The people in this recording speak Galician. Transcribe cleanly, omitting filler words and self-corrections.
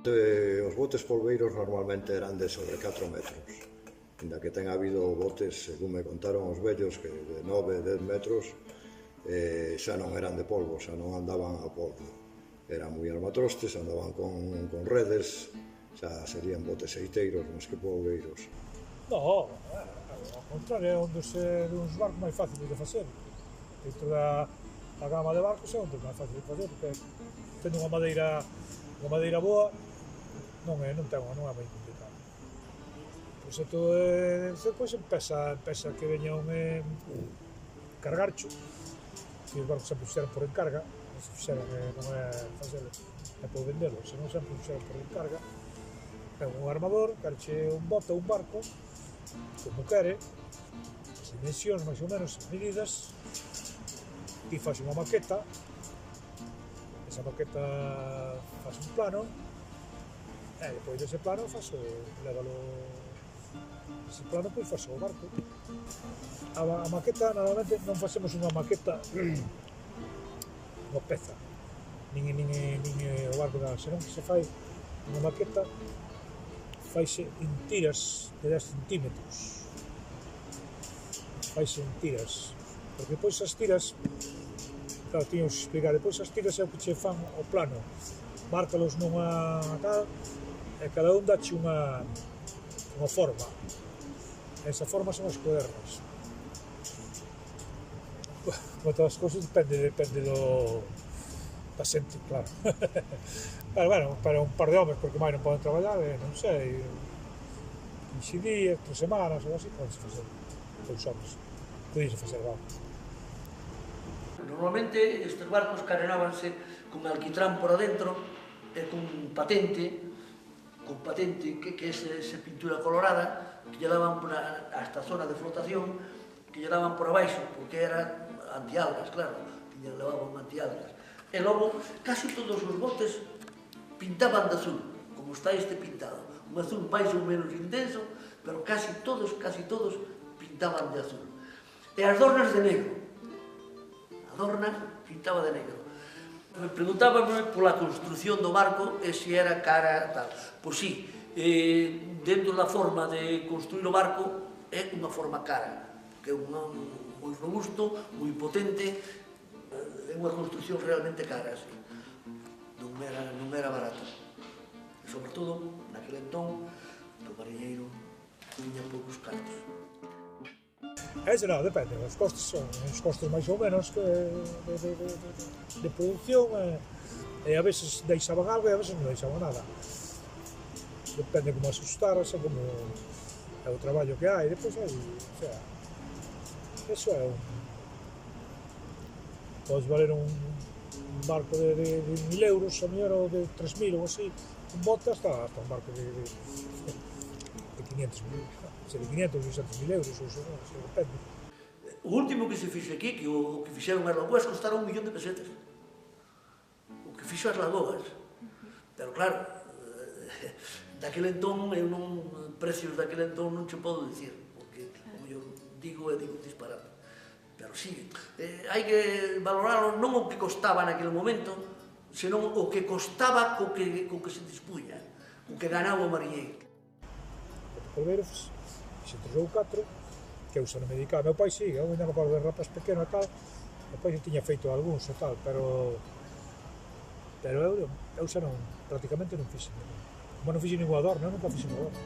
Os botes polveiros normalmente eran de sobre 4 metros, ainda que ten habido botes, según me contaron os vellos, que de 9, 10 metros xa non eran de polvo, xa non andaban a polvo, eran moi almatrostes, andaban con redes, xa serían botes seiteiros máis que polveiros. No, ao contrario, é un dos barcos máis fáciles de facer. Dentro da gama de barcos é un dos máis fáciles de facer, porque tendo unha madeira boa, non é moi complicado. Por certo, depois pesa que veña un cargarcho, que os barcos sempre fixeran por encarga, se fixeran non é facelo, é por vendelo, senón sempre fixeran por encarga. É un armador, carche un bote ou un barco, como quere, as dimensións máis ou menos, as medidas, e faz unha maqueta, esa maqueta faz un plano, e depois dese plano levalo, ese plano pois faz o barco. A maqueta, normalmente non facemos unha maqueta unha peza, nin o barco nada, senón que se fai unha maqueta, faise en tiras de 10 centímetros, faise en tiras, porque depois as tiras, claro, tiñamos que explicar, depois as tiras é o que che fan o plano, márcalos nunha tal, e cada un dache unha forma, esa forma son as cuadernas. Como todas as cousas, depende da xente, claro. Pero, bueno, para un par de homes, porque máis non poden traballar, non sei, 15 días, 3 semanas, ou así, podes facer, os homes, podíase facer, vamos. Normalmente estes barcos carenábanse con alquitrán por adentro e con patente que é esa pintura colorada que lle daban a esta zona de flotación, que lle daban por abaixo, porque era antialgas, claro, levaban antialgas. E logo, casi todos os botes pintaban de azul, como está este pintado, un azul máis ou menos intenso, pero casi todos pintaban de azul. E as dornas de negro, a dorna pintaba de negro. Me preguntábame pola construción do barco e se era cara tal. Pois sí, dentro da forma de construir o barco é unha forma cara, que é moi robusto, moi potente, é unha construcción realmente cara, sí. Non era barato. E, sobre todo, naquele entón, o mariñeiro tiña poucos cartos. Ese non, depende, os costes son uns costes máis ou menos de produción, e a veces deixaban algo e a veces non deixaban nada. Depende como asustarse, como é o traballo que hai, depois hai, o sea, eso é podes valer un barco de 1000 euros, a mellor, ou de 3000 ou así, un bote hasta un barco de 500.000, se de 500 ou 600.000 euros, ou se depende. O último que se fixe aquí, que o que fixeron as lagoas, costaron 1 millón de pesetas. O que fixo as lagoas. Pero claro, daquele entón, precios daquele entón non che podo dicir, porque, como eu digo disparado. Pero sí, hai que valorarlo non o que costaba naquele momento, senón o que costaba co que se dispuña, o que ganaba o mariñeiro. O polveiro fixe 3 ou 4, que eu xa non me dedicaba. Meu pai sí, eu ainda me acordo de rapaz pequeno e tal, meu pai tiña feito algúns e tal, pero eu xa non, prácticamente non fixe. Como non fixe ningún adorno, eu nunca fixe un adorno.